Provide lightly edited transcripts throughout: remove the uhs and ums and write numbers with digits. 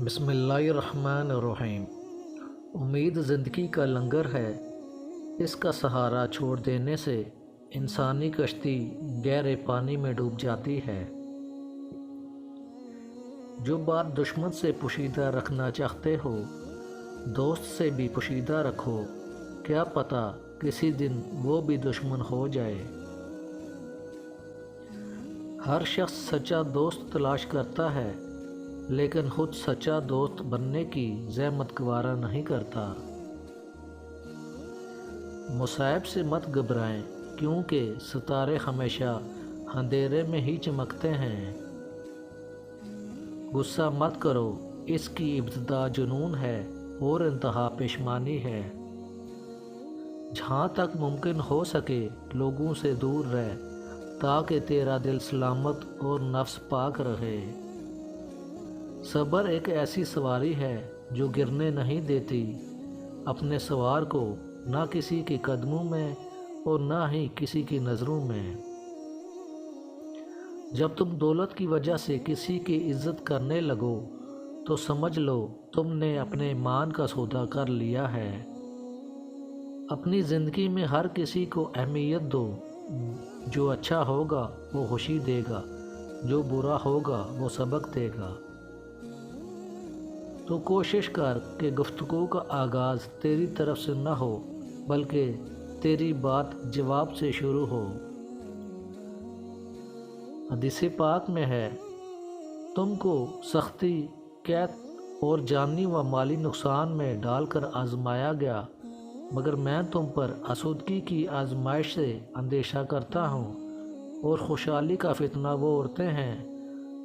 بسم اللہ الرحمن الرحیم۔ امید زندگی کا لنگر ہے، اس کا سہارا چھوڑ دینے سے انسانی کشتی گہرے پانی میں ڈوب جاتی ہے۔ جو بات دشمن سے پوشیدہ رکھنا چاہتے ہو، دوست سے بھی پوشیدہ رکھو، کیا پتہ کسی دن وہ بھی دشمن ہو جائے۔ ہر شخص سچا دوست تلاش کرتا ہے، لیکن خود سچا دوست بننے کی زحمت گوارا نہیں کرتا۔ مصائب سے مت گھبرائیں، کیونکہ ستارے ہمیشہ اندھیرے میں ہی چمکتے ہیں۔ غصہ مت کرو، اس کی ابتدا جنون ہے اور انتہا پشیمانی ہے۔ جہاں تک ممکن ہو سکے لوگوں سے دور رہ، تاکہ تیرا دل سلامت اور نفس پاک رہے۔ صبر ایک ایسی سواری ہے جو گرنے نہیں دیتی۔ اپنے سوار کو نہ کسی کے قدموں میں اور نہ ہی کسی کی نظروں میں۔ جب تم دولت کی وجہ سے کسی کی عزت کرنے لگو تو سمجھ لو تم نے اپنے ایمان کا سودا کر لیا ہے۔ اپنی زندگی میں ہر کسی کو اہمیت دو۔ جو اچھا ہوگا وہ خوشی دے گا، جو برا ہوگا وہ سبق دے گا۔ تو کوشش کر کہ گفتگو کا آغاز تیری طرف سے نہ ہو، بلکہ تیری بات جواب سے شروع ہو۔ حدیث پاک میں ہے، تم کو سختی، قحط اور جانی و مالی نقصان میں ڈال کر آزمایا گیا، مگر میں تم پر آسودگی کی آزمائش سے اندیشہ کرتا ہوں۔ اور خوشحالی کا فتنہ وہ عورتیں ہیں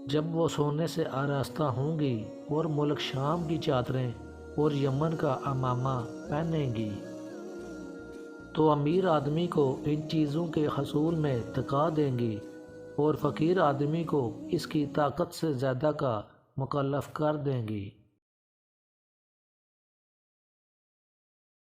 جب وہ سونے سے آراستہ ہوں گی اور ملک شام کی چادریں اور یمن کا عمامہ پہنیں گی۔ تو امیر آدمی کو ان چیزوں کے حصول میں تکا دیں گی اور فقیر آدمی کو اس کی طاقت سے زیادہ کا مکلف کر دیں گی۔